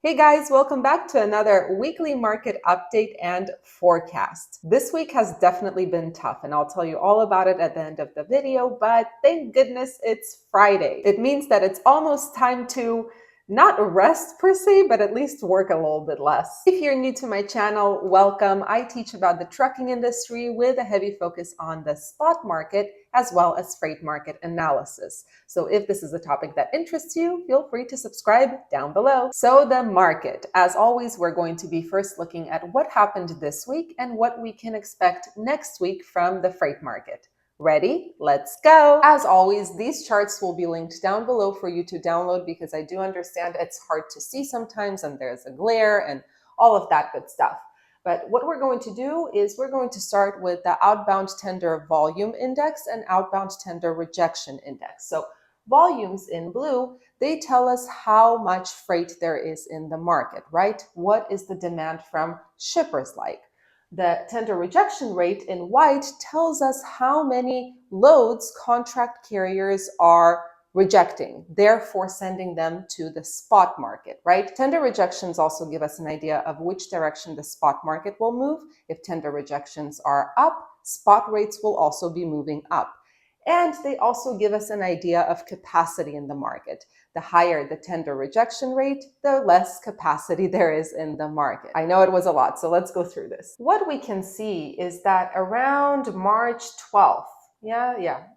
Hey guys, welcome back to another weekly market update and forecast. This week has definitely been tough, and I'll tell you all about it at the end of the video, but thank goodness it's Friday. It means that it's almost time to not rest per se, but at least work a little bit less. If you're new to my channel, welcome. I teach about the trucking industry with a heavy focus on the spot market as well as freight market analysis. So if this is a topic that interests you, feel free to subscribe down below. So the market, as always, we're going to be first looking at what happened this week and what we can expect next week from the freight market. Ready? Let's go. As always, these charts will be linked down below for you to download because I do understand it's hard to see sometimes and there's a glare and all of that good stuff. But what we're going to do is we're going to start with the outbound tender volume index and outbound tender rejection index. So volumes in blue, they tell us how much freight there is in the market, right? What is the demand from shippers like? The tender rejection rate in white tells us how many loads contract carriers are rejecting, therefore sending them to the spot market, right? Tender rejections also give us an idea of which direction the spot market will move. If tender rejections are up, spot rates will also be moving up. And they also give us an idea of capacity in the market. The higher the tender rejection rate, the less capacity there is in the market. I know it was a lot, so let's go through this. What we can see is that around March 12th,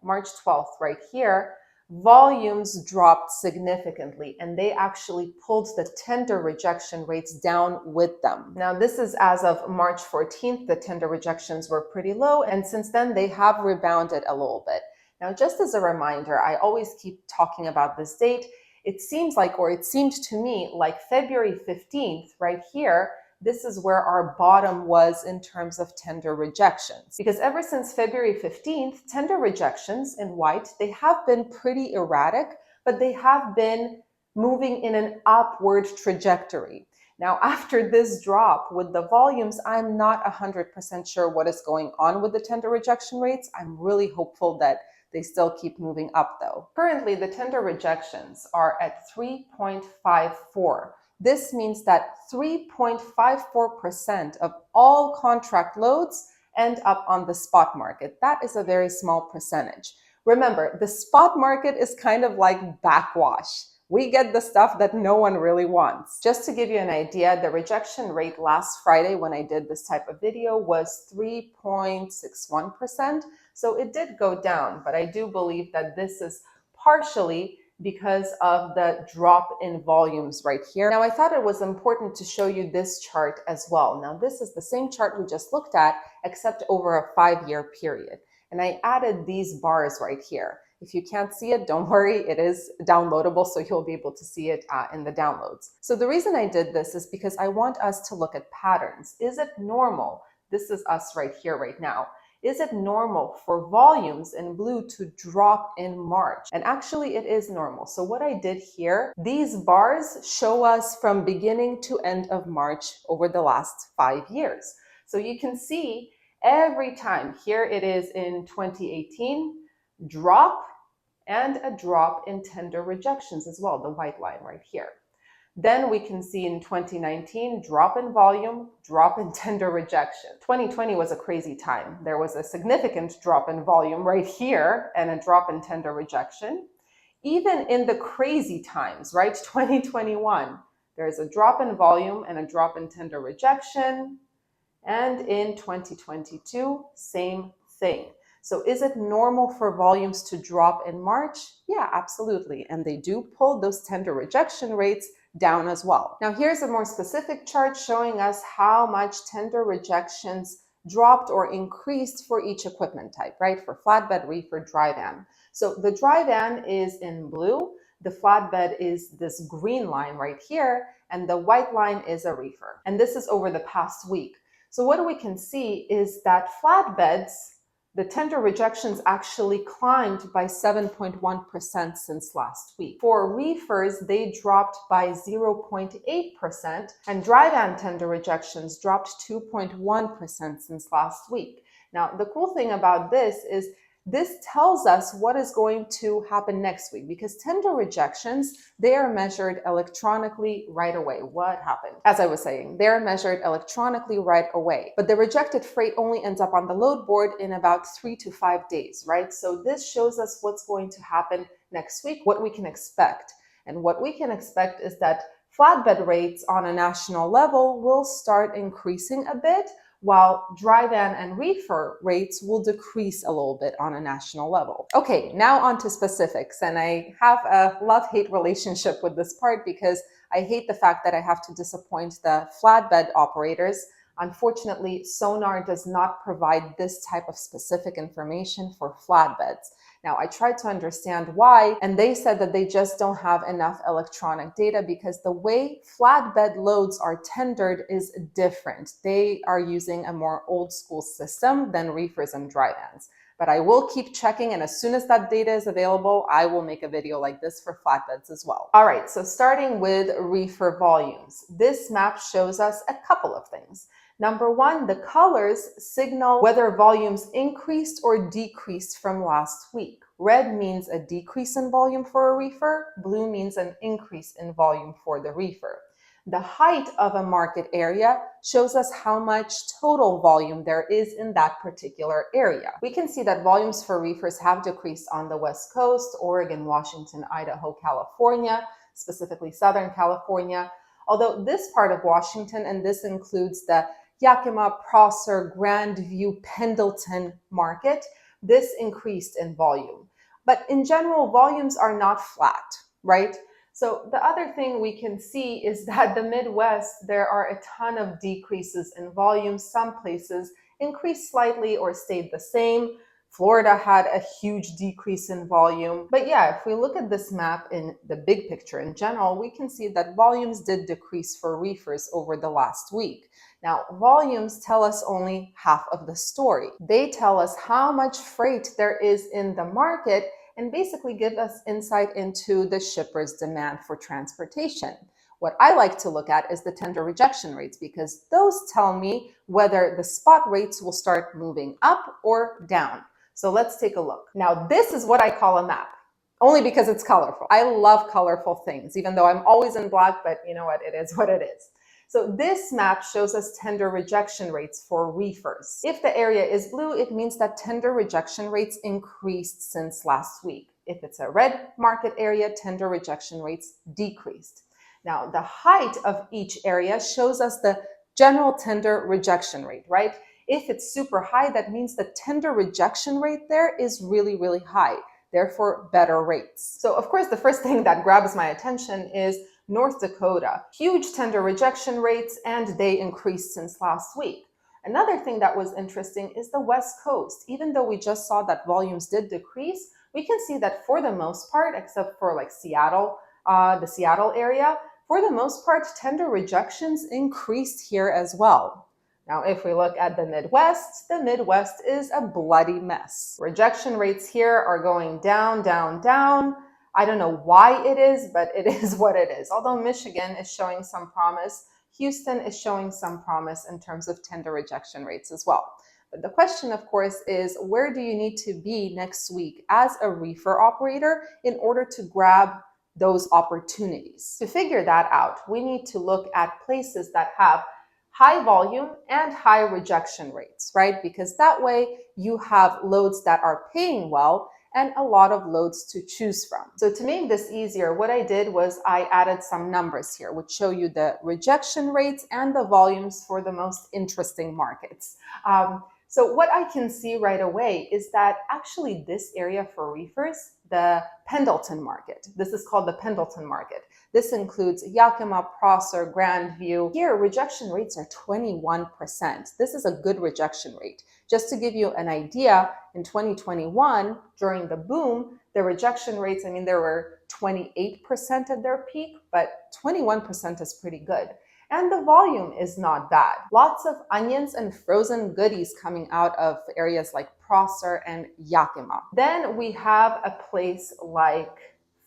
March 12th right here, volumes dropped significantly and they actually pulled the tender rejection rates down with them. Now this is as of March 14th, the tender rejections were pretty low, and since then they have rebounded a little bit. Now, just as a reminder, I always keep talking about this date. It seems like, or it seemed to me like February 15th right here, this is where our bottom was in terms of tender rejections. Because ever since February 15th, tender rejections in white, they have been pretty erratic, but they have been moving in an upward trajectory. Now, after this drop with the volumes, I'm not 100% sure what is going on with the tender rejection rates. I'm really hopeful that they still keep moving up though. Currently, the tender rejections are at 3.54. This means that 3.54% of all contract loads end up on the spot market. That is a very small percentage. Remember, the spot market is kind of like backwash. We get the stuff that no one really wants. Just to give you an idea, the rejection rate last Friday when I did this type of video was 3.61%. So it did go down, but I do believe that this is partially because of the drop in volumes right here. Now, I thought it was important to show you this chart as well. Now, this is the same chart we just looked at, except over a 5-year period. And I added these bars right here. If you can't see it, don't worry, it is downloadable, so you'll be able to see it in the downloads. So the reason I did this is because I want us to look at patterns. Is it normal? This is us right here, right now. Is it normal for volumes in blue to drop in March? And actually it is normal. So what I did here, these bars show us from beginning to end of March over the last 5 years. So you can see every time, here it is in 2018, drop and a drop in tender rejections as well, the white line right here. Then we can see in 2019, drop in volume, drop in tender rejection. 2020 was a crazy time. There was a significant drop in volume right here and a drop in tender rejection. Even in the crazy times, right? 2021, there's a drop in volume and a drop in tender rejection. And in 2022, same thing. So is it normal for volumes to drop in March? Yeah, absolutely. And they do pull those tender rejection rates down as well. Now here's a more specific chart showing us how much tender rejections dropped or increased for each equipment type, right? For flatbed, reefer, dry van. So the dry van is in blue, the flatbed is this green line right here, and the white line is a reefer. And this is over the past week. So what we can see is that flatbeds, the tender rejections actually climbed by 7.1% since last week. For reefers, they dropped by 0.8%, and dry van tender rejections dropped 2.1% since last week. Now, the cool thing about this is This tells us what is going to happen next week, because tender rejections, they are measured electronically right away. What happened? As I was saying, they're measured electronically right away, but the rejected freight only ends up on the load board in about 3 to 5 days, right? So this shows us what's going to happen next week, what we can expect. And what we can expect is that flatbed rates on a national level will start increasing a bit, while dry van and reefer rates will decrease a little bit on a national level. Okay, now on to specifics. And I have a love-hate relationship with this part because I hate the fact that I have to disappoint the flatbed operators. Unfortunately, Sonar does not provide this type of specific information for flatbeds. Now, I tried to understand why, and they said that they just don't have enough electronic data because the way flatbed loads are tendered is different. They are using a more old school system than reefers and dry vans. But I will keep checking, and as soon as that data is available, I will make a video like this for flatbeds as well. All right, so starting with reefer volumes. This map shows us a couple of things. Number one, the colors signal whether volumes increased or decreased from last week. Red means a decrease in volume for a reefer. Blue means an increase in volume for the reefer. The height of a market area shows us how much total volume there is in that particular area. We can see that volumes for reefers have decreased on the West Coast, Oregon, Washington, Idaho, California, specifically Southern California. Although this part of Washington, and this includes the Yakima, Prosser, Grandview, Pendleton market, this increased in volume. But in general, volumes are not flat, right? So the other thing we can see is that the Midwest, there are a ton of decreases in volume. Some places increased slightly or stayed the same. Florida had a huge decrease in volume. But yeah, if we look at this map in the big picture in general, we can see that volumes did decrease for reefers over the last week. Now, volumes tell us only half of the story. They tell us how much freight there is in the market and basically give us insight into the shipper's demand for transportation. What I like to look at is the tender rejection rates, because those tell me whether the spot rates will start moving up or down. So let's take a look. Now, this is what I call a map, only because it's colorful. I love colorful things, even though I'm always in black, but you know what, it is what it is. So this map shows us tender rejection rates for reefers. If the area is blue, it means that tender rejection rates increased since last week. If it's a red market area, tender rejection rates decreased. Now, the height of each area shows us the general tender rejection rate, right? If it's super high, that means the tender rejection rate there is really, really high, therefore better rates. So of course, the first thing that grabs my attention is North Dakota. Huge tender rejection rates, and they increased since last week. Another thing that was interesting is the West Coast. Even though we just saw that volumes did decrease, we can see that for the most part, except for like Seattle, the Seattle area, for the most part, tender rejections increased here as well. Now, if we look at the Midwest is a bloody mess. Rejection rates here are going down, down, down. I don't know why it is, but it is what it is. Although Michigan is showing some promise, Houston is showing some promise in terms of tender rejection rates as well. But the question, of course, is where do you need to be next week as a reefer operator in order to grab those opportunities? To figure that out, we need to look at places that have high volume and high rejection rates, right? Because that way you have loads that are paying well and a lot of loads to choose from. So to make this easier, what I did was I added some numbers here, which show you the rejection rates and the volumes for the most interesting markets. So what I can see right away is that actually this area for reefers, the Pendleton market, this is called the Pendleton market. This includes Yakima, Prosser, Grandview. Here, rejection rates are 21%. This is a good rejection rate. Just to give you an idea, in 2021, during the boom, the rejection rates, there were 28% at their peak, but 21% is pretty good. And the volume is not bad. Lots of onions and frozen goodies coming out of areas like Prosser and Yakima. Then we have a place like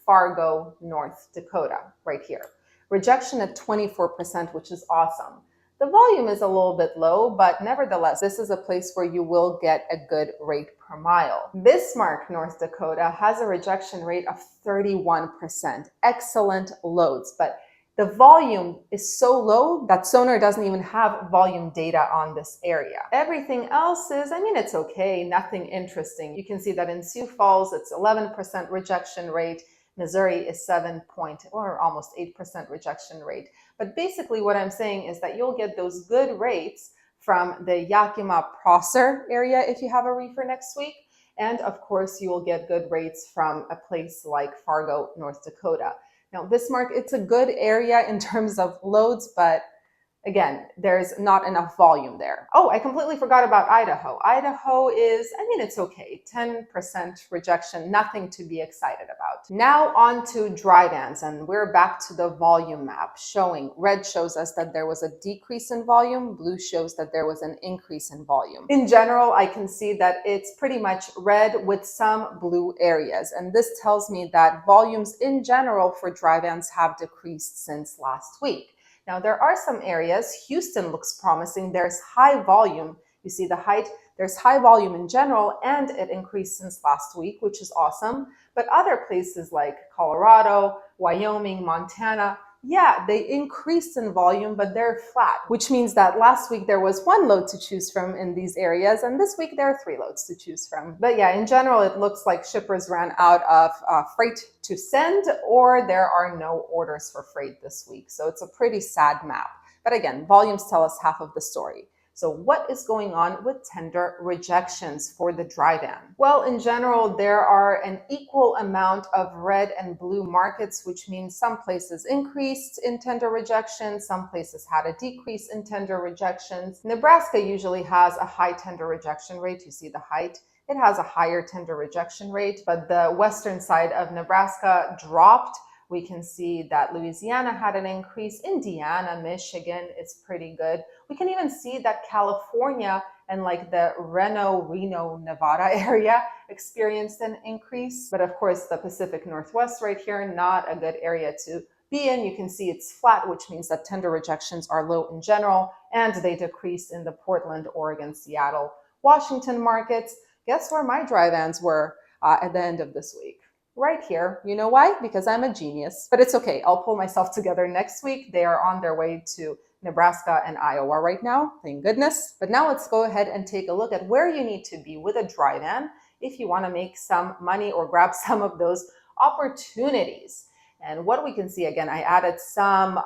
Fargo, North Dakota, right here. Rejection at 24%, which is awesome. The volume is a little bit low, but nevertheless, this is a place where you will get a good rate per mile. Bismarck, North Dakota has a rejection rate of 31%. Excellent loads, but the volume is so low that Sonar doesn't even have volume data on this area. Everything else is, it's okay, nothing interesting. You can see that in Sioux Falls, it's 11% rejection rate. Missouri is 7 or almost 8% rejection rate. But basically what I'm saying is that you'll get those good rates from the Yakima-Prosser area if you have a reefer next week. And of course, you will get good rates from a place like Fargo, North Dakota. Now, Bismarck, it's a good area in terms of loads, but again, there's not enough volume there. Oh, I completely forgot about Idaho. Idaho is, it's okay. 10% rejection, nothing to be excited about. Now on to dry vans, and we're back to the volume map showing. Red shows us that there was a decrease in volume. Blue shows that there was an increase in volume. In general, I can see that it's pretty much red with some blue areas. And this tells me that volumes in general for dry vans have decreased since last week. Now, there are some areas. Houston looks promising. There's high volume. You see the height. There's high volume in general, and it increased since last week, which is awesome. But other places like Colorado, Wyoming, Montana, yeah, they increased in volume, but they're flat, which means that last week there was 1 load to choose from in these areas, and this week there are 3 loads to choose from. But yeah, in general, it looks like shippers ran out of freight to send, or there are no orders for freight this week. So it's a pretty sad map. But again, volumes tell us half of the story. So what is going on with tender rejections for the dry van? Well, in general, there are an equal amount of red and blue markets, which means some places increased in tender rejections, some places had a decrease in tender rejections. Nebraska usually has a high tender rejection rate. You see the height. It has a higher tender rejection rate, but the western side of Nebraska dropped. We can see that Louisiana had an increase. Indiana, Michigan is pretty good. We can even see that California and like the Reno, Nevada area experienced an increase. But of course, the Pacific Northwest right here, not a good area to be in. You can see it's flat, which means that tender rejections are low in general, and they decreased in the Portland, Oregon, Seattle, Washington markets. Guess where my dry vans were at the end of this week? Right here. You know why? Because I'm a genius. But it's okay. I'll pull myself together next week. They are on their way to Nebraska and Iowa right now. Thank goodness. But now let's go ahead and take a look at where you need to be with a dry van if you want to make some money or grab some of those opportunities. And what we can see, again, I added some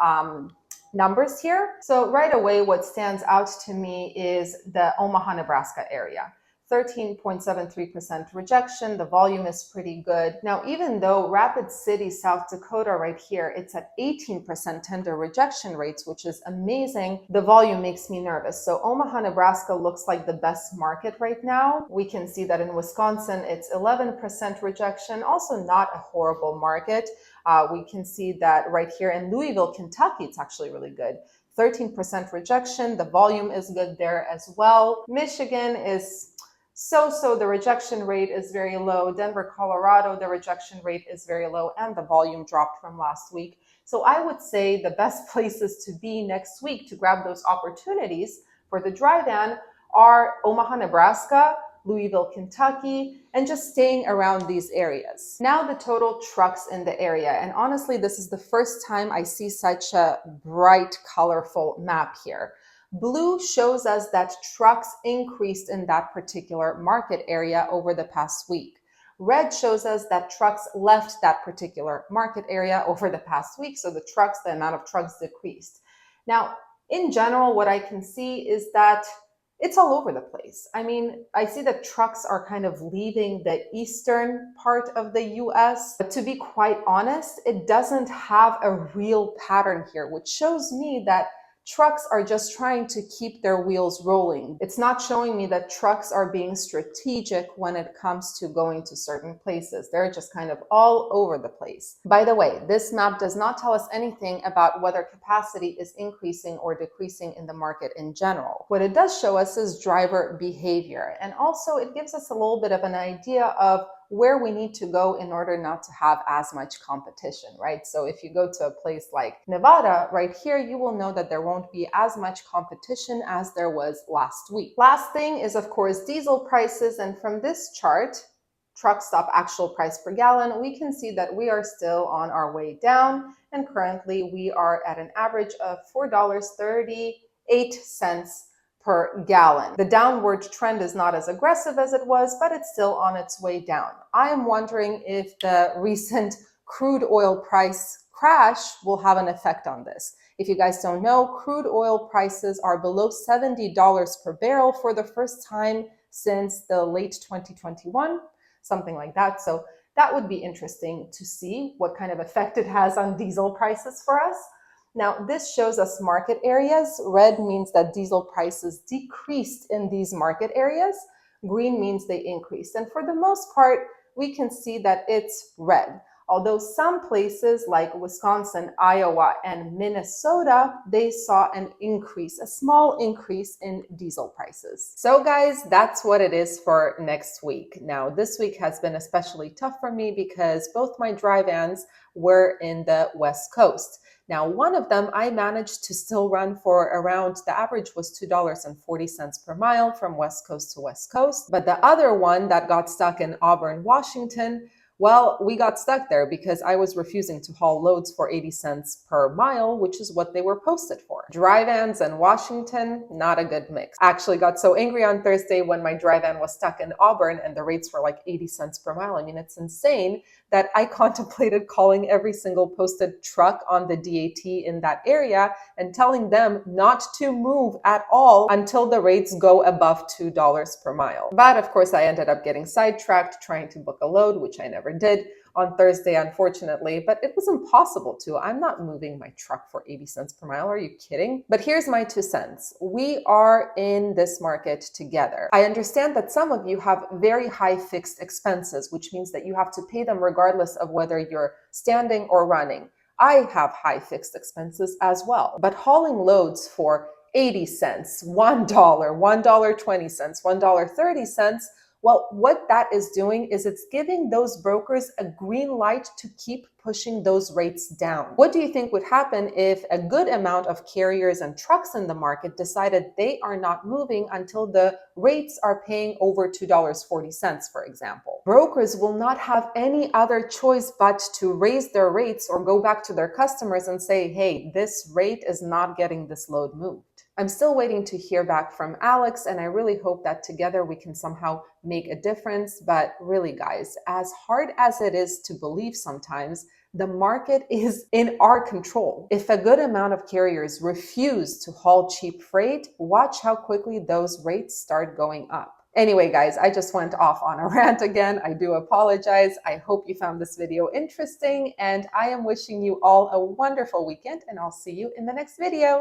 numbers here. So right away, what stands out to me is the Omaha, Nebraska area. 13.73% rejection. The volume is pretty good. Now, even though Rapid City, South Dakota right here, it's at 18% tender rejection rates, which is amazing, the volume makes me nervous. So Omaha, Nebraska looks like the best market right now. We can see that in Wisconsin, it's 11% rejection, also not a horrible market. We can see that right here in Louisville, Kentucky, it's actually really good. 13% rejection. The volume is good there as well. Michigan is so the rejection rate is very low. Denver, Colorado, the rejection rate is very low, and the volume dropped from last week. So I would say the best places to be next week to grab those opportunities for the dry van are Omaha, Nebraska, Louisville, Kentucky, and just staying around these areas. Now the total trucks in the area. And honestly, this is the first time I see such a bright, colorful map here. Blue shows us that trucks increased in that particular market area over the past week. Red shows us that trucks left that particular market area over the past week. So the amount of trucks decreased. Now, in general, what I can see is that it's all over the place. I see that trucks are kind of leaving the eastern part of the US. But to be quite honest, it doesn't have a real pattern here, which shows me that trucks are just trying to keep their wheels rolling. It's not showing me that trucks are being strategic when it comes to going to certain places. They're just kind of all over the place. By the way, this map does not tell us anything about whether capacity is increasing or decreasing in the market in general. What it does show us is driver behavior. And also it gives us a little bit of an idea of where we need to go in order not to have as much competition, right? So if you go to a place like Nevada, right here, you will know that there won't be as much competition as there was last week. Last thing is, of course, diesel prices. And from this chart, truck stop actual price per gallon, we can see that we are still on our way down. And currently we are at an average of $4.38 per gallon. The downward trend is not as aggressive as it was, but it's still on its way down. I am wondering if the recent crude oil price crash will have an effect on this. If you guys don't know, crude oil prices are below $70 per barrel for the first time since the late 2021, something like that. So that would be interesting to see what kind of effect it has on diesel prices for us. Now, this shows us market areas. Red means that diesel prices decreased in these market areas. Green means they increased. And for the most part, we can see that it's red. Although some places like Wisconsin, Iowa, and Minnesota, they saw an increase, a small increase in diesel prices. So guys, that's what it is for next week. Now, this week has been especially tough for me because both my dry vans were in the West Coast. Now, one of them I managed to still run for around, the average was $2.40 per mile from West Coast to West Coast. But the other one that got stuck in Auburn, Washington, well, we got stuck there because I was refusing to haul loads for 80 cents per mile, which is what they were posted for. Dry vans and Washington, not a good mix. I actually got so angry on Thursday when my dry van was stuck in Auburn and the rates were like 80 cents per mile. I mean, it's insane that I contemplated calling every single posted truck on the DAT in that area and telling them not to move at all until the rates go above $2 per mile. But of course, I ended up getting sidetracked trying to book a load, which I never did on Thursday, unfortunately, but it was impossible to. I'm not moving my truck for 80 cents per mile. Are you kidding? But here's my 2 cents. We are in this market together. I understand that some of you have very high fixed expenses, which means that you have to pay them regardless of whether you're standing or running. I have high fixed expenses as well, but hauling loads for 80 cents, $1, $1.20, $1.30, well, what that is doing is it's giving those brokers a green light to keep pushing those rates down. What do you think would happen if a good amount of carriers and trucks in the market decided they are not moving until the rates are paying over $2.40, for example? Brokers will not have any other choice but to raise their rates or go back to their customers and say, hey, this rate is not getting this load moved. I'm still waiting to hear back from Alex, and I really hope that together we can somehow make a difference. But really, guys, as hard as it is to believe sometimes, the market is in our control. If a good amount of carriers refuse to haul cheap freight, watch how quickly those rates start going up. Anyway, guys, I just went off on a rant again. I do apologize. I hope you found this video interesting, and I am wishing you all a wonderful weekend, and I'll see you in the next video.